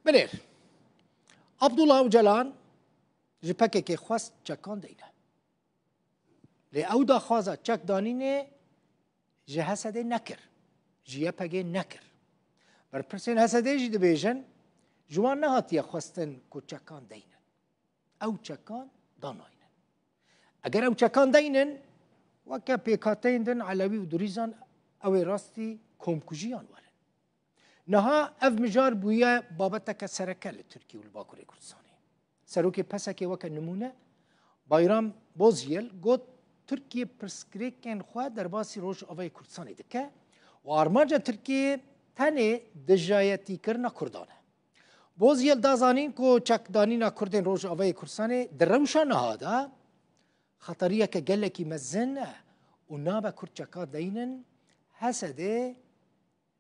بنیر عبدالله اوجلان ji PKK xwest çekan deyne. Lê ew daxwaza çek danînê ji Hesedê nekir. Ji YPG nekir. Berpirsên Hesedê jî dibêjin ji wan nehatiye xwestin ku çekan deynin. Ew çekan danaynin. Eger ew çekan deynin weke pêkhateyên din Elewî û Durîzan ew ê rastî komkujiyan werin. Niha ev mijar bûye babeteke sereke li Tirkiye û li Bakurê Kurdistanê. Serokê pesekê weke nimûne Bayram Bozyel got Tirkiye pirsgirêkên xwe derbasî Rojavayê Kurdistanê dike û armanca Tirkiyeyê tenê dijayetîkirina Kurdan e. Bozyel da zanîn ku çekdanîna Kurdên Rojavayê Kurdistanê di rewşa niha de xeteriyeke gelekî mezin e û nabe Kurd çeka deynin Hesedê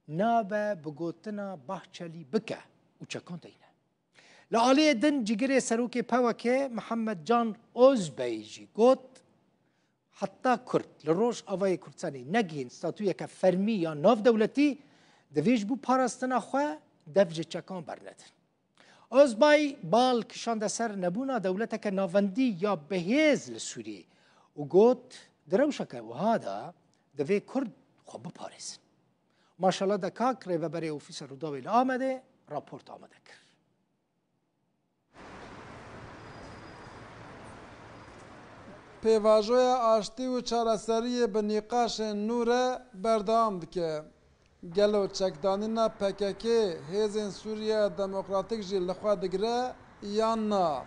nabe bi gotina Bahçelî bike û çekan deyne. Li aliyê din cîgirê serokê pewekê Mihemed Can Ozbey jî got heta Kurd li Rojavayê Kurdistanê negihîn statûyeke fermî ya navdewletî divê ji bo parastina xwe dev ji çekan bernedin. Ozbey bal kişande ser nebûna dewleteke navendî ya bihêz li Sûriyê û got di rewşeke wiha de divê Kurd xwe biparêzin. Maşallah de kak rêveberê Ofîsa Rûdawê li Amedê raport amade kir. Pêvajoya aştî û çareseriyê bi nîqaşên nû re berdewam dike. Gelo çekdanîna PKK hêzên Sûriya Demokratîk jî li xwe digire yan na.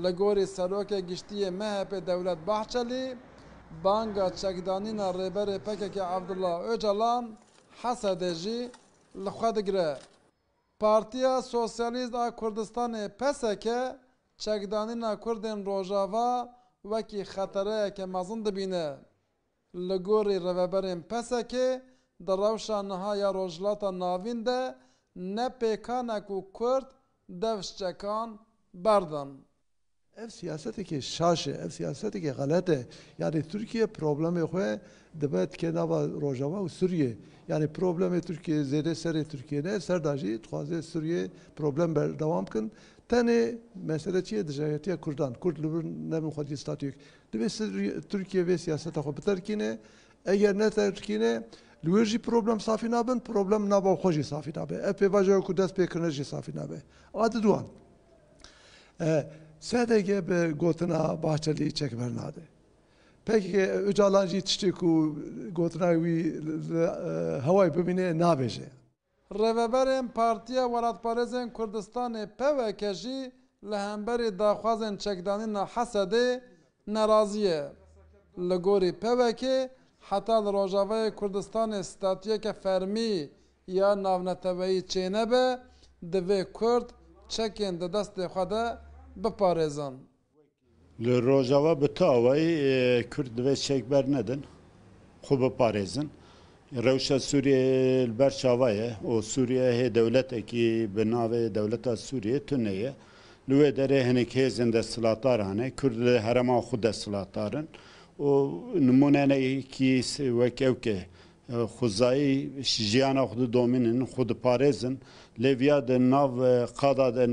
Li gorî serokê giştiyê MHP Dewlet Bahçelî banga çekdanîna rêberê PKK Abdullah Öcalan Hesedê jî li xwe digire. Partiya Sosyalîst a Kurdistanê PSK çekdanîna Kurdên Rojava wekî xetereyeke mezin dibîne. Li gorî rêveberên PSK di rewşa niha ya rojhilata navîn de ne pêkanek û Kurd dev ji çekan berdin. Ev siyasetekê şaş e, ev siyasetekê xelet e. Yani Türkiye problemê xwe dibe dike nava Rojava û Sûriye. Yani problemê Türkiye zêde serê Türkiye ne serda jî dixwaze Sûriye problem berdewam kin. Tenê mesele çi ye dijayetiya Kurdan. Kurd li vir nebin xwedî statûyek. Divê Türkiye vê siyaseta xwe biterkîne, eger neterkîne li wê jî problem safî nabin, problem nava xwe jî safî nabe. Ev pêvajoya ku dest pêkirine jî safî nabe. Adi duan. Sedeke bi gotina Bahçelî çekber nade. Peki Öcalan jî tiştê ku gotina wî hewayê bibîne nabêje. Rêveberên Partiya Welatparêzên Kurdistanê PWK jî li hemberî daxwazên çekdanîna Hesedê nerazî ye. Li gorî PWK heta li Rojavayê Kurdistanê statûyeke fermî ya navneteweyî çênebe divê Kurd çekên di destê xwe de biparêzin. Li Rojava bi tawayî Kurd divê çekber nedin, xwe biparêzin. Rewşa Sûriye li ber çava ye û Sûriye hê dewletekî bi navê Dewleta Sûriye tune ye. Li wê derê hinek hêzên desthilatdar hene, Kurd li herema xwe desthilatdarin û nimunenekî wek ew ke xwezayî jiyana xwe didomînin, xwe diparêzin. Lêviya di nav qada de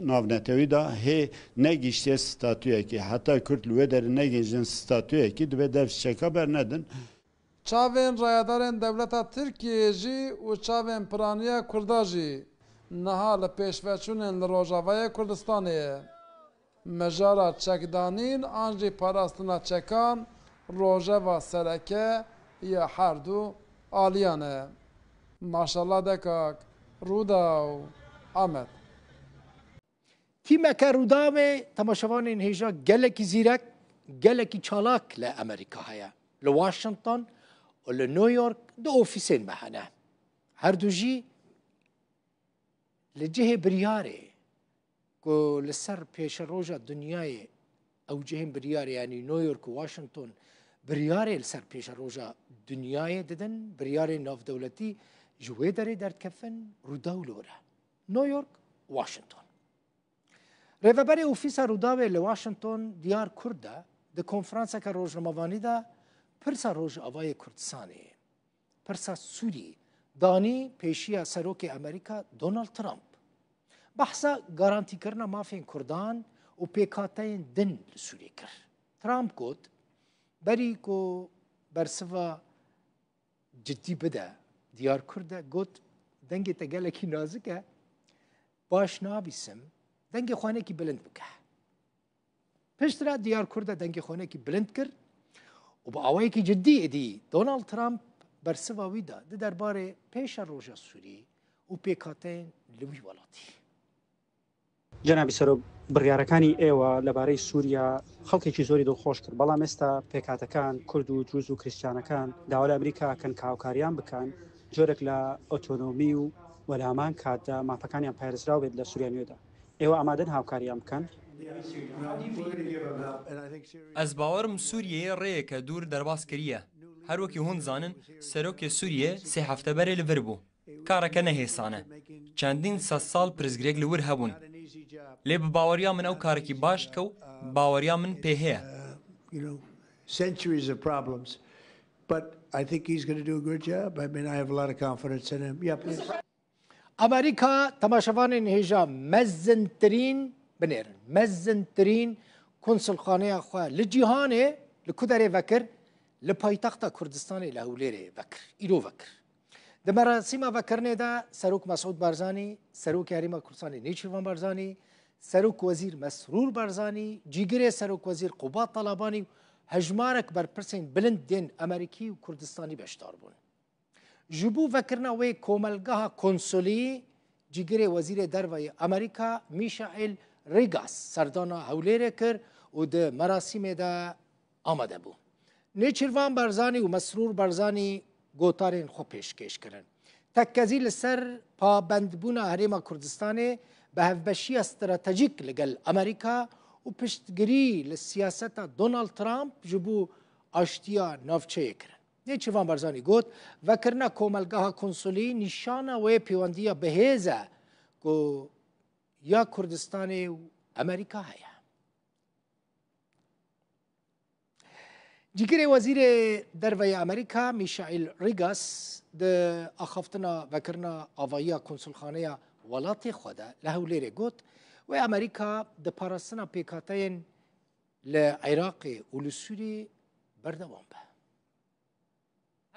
navnetewî da hê negîştiye statûyekî. Heta Kurd li wê derê negîjin statûyekî divê dev çeka bernedin. Çavên rayadarên Dewleta Tirkiyeyê jî û çavên Piraniya Kurda jî niha li pêşveçûnên li Rojavayê Kurdistanê ye. Mejara çekdanîn an jî parastina çekan rojeva sereke ya her du aliyan e. Maşallah dekak Rûdaw Amed. Tîmeke Rûdawê temaşevanên hêja gelekî zîrek, gelekî çalak li Amerîka heye. Li Washington û li New York di ofîsên me hene. Her du jî li cihê biryarê ku li ser pêşeroja dunyayê ew cihên biryarê yanî New York û Washington biryarê li ser pêşeroja dunyayê didin, biryarê navdewletî ji wê derê derdkevin Rûdaw li wir e. New York, Washington. Rêveberê ofîsa Rûdawê li Washington diyar Kurd de di konferanseka rojnamevanî de pirsa Rojavayê Kurdistanê, pirsa Sûrî danî pêşiya serokê Amerîka Donald Trump. بحثا گارانتی کرنا مافین کردان و پیکاتین دن لسوریه کر ترامپ گوت بری کو برسوا جدی بده دیار کرده گوت دنگ تگلکی نازکه باش نابیسم دنگ خانه کی بلند بکه پشترا دیار کرده دنگ خانه کی بلند کر و با آوایی که جدی ادی دونالد ترامپ برسوا ویدا ده درباره پیش روژا سوری و پیکاتین لوی ولاتی جنابی سەرۆک بڕیارەکانی ئێوە لەبارەی سووریا خەڵکێکی زۆری دڵخۆش کرد بەڵام ئێستا پێکاتەکان کورد و دروز و کریسیانەکان داوا لە ئەمریکا کەن کاوکاریان بکەن جۆرێک لە ئۆتۆنۆمی و وەلامان کاتدا مافەکانیان پارێزراو بێت لە سووریا نوێدا ئێوە ئامادەن هاوکاریان بکەن Ez bawerim Sûriyeyê rêyeke dûr derbas kiriye. Her wekî hûn zanin, serokê Sûriyê sê hefteberê li vir bû. Kareke nehêsan e. Çendîn sed sal pirzgirêk li wir hebûn. Lê bi baweriya min ew karekî baş dike û baweriya min pê heye. Centuries of problems, but I think he's going to do a good job. I mean, I have a lot of confidence in him. Yeah, please. امریکا تماشاوان هجا مزنترین بنیرن مزنترین کنسولخانه خواه لجیهانه لکودره وکر لپایتخت کردستان لهولیره وکر ایرو وکر ده مراسم وکرنه ده سروک مسعود بارزانی سروک حریم کردستان نیچروان بارزانی سروک وزیر مسرور بارزانی جیگر سروک وزیر قبات طالبانی هجمارک بر پرسین بلند دین امریکی و کردستانی بشتار بون جبو وکرنا وی کوملگاه کنسولی جیگر وزیر دروی امریکا میشائیل ریگاس سردانا هولیره کر و ده مراسم ده آمده بو نیچروان برزانی و مسرور برزانی گوتارین خو پیشکش کرن تکزی لسر پابندبونا حریم کردستان به هفبشی استراتژیک لگل امریکا و پشتگیری لسیاست دونالد ترامپ جبو آشتیا نافچه کرن نیچروان برزانی گوت وکرنا کوملگاه کنسولی نشانه و پیوندیا بهیزه کو یا کردستان و امریکا هیا جیگر وزیر دروی امریکا میشائیل ریگاس ده اخفتنا وکرنا آوایا کنسولخانه ولات خوده لهولیره گوت و امریکا ده پاراستنا پیکاتین لعراق و لسوری بردوام به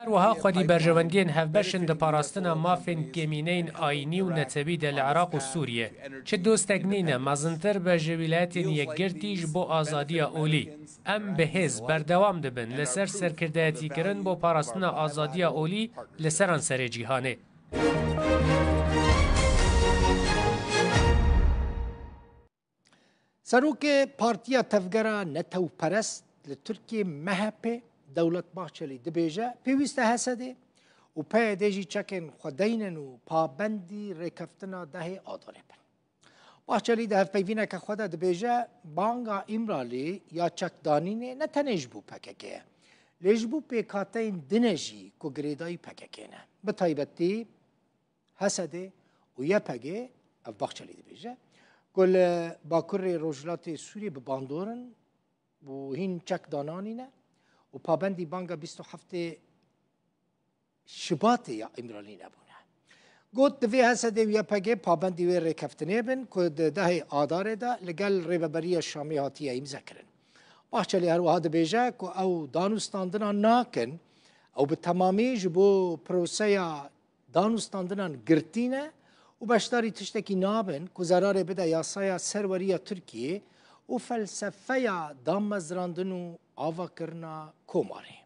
هەروەها خودی بەرژەوەندیان هەفبەشن دەپاراستنە مافên گەمینەین ئاینی و نەتەبی لە عێراق و سووریە چ دۆستێک نینە مەزنتر بە ژەویلایەتین یەکگرتیش بۆ ئازادیە ئۆلی ئەم بەهێز بەردەوام دەبن لەسەر سەرکردایەتیکردن بۆ پاراستنە ئازادیە ئۆلی لەسەران سەرێ جیهانێ سروک پارتیا تفگرا نتو پرست لترکیه مهپه دولت باحچلی دبیجه پیوسته حسده و پای دیجی چکن خودینن و پابندی رکفتنا ده آداره بن. باحچلی ده پیوینه که خود دبیجه بانگا امرالی یا چکدانینه نتنج بو پککه. لیج بو پیکاتین دنجی کو گریدای پککه نه. به تایبتی حسده و یا پگه اف باحچلی دبیجه. کل باکر روجلات سوری به باندورن و هین چکدانانینه. و پابندی بانگا 27 شباط یا امرالی نبونه گوت دوی هسته ویا پگه پابندی وی رکفتنه بن که ده آداره ده لگل ریببری شامی هاتیه امزه کرن باحچلی هر وها دبیجه که او دانوستاندنا ناکن او به تمامی جبو پروسه دانوستاندنا گرتینه و بشداری تشتکی نابن که زرار بده یاسای سروری ترکیه و فلسفه دامزراندن و آوا کرنا کوماره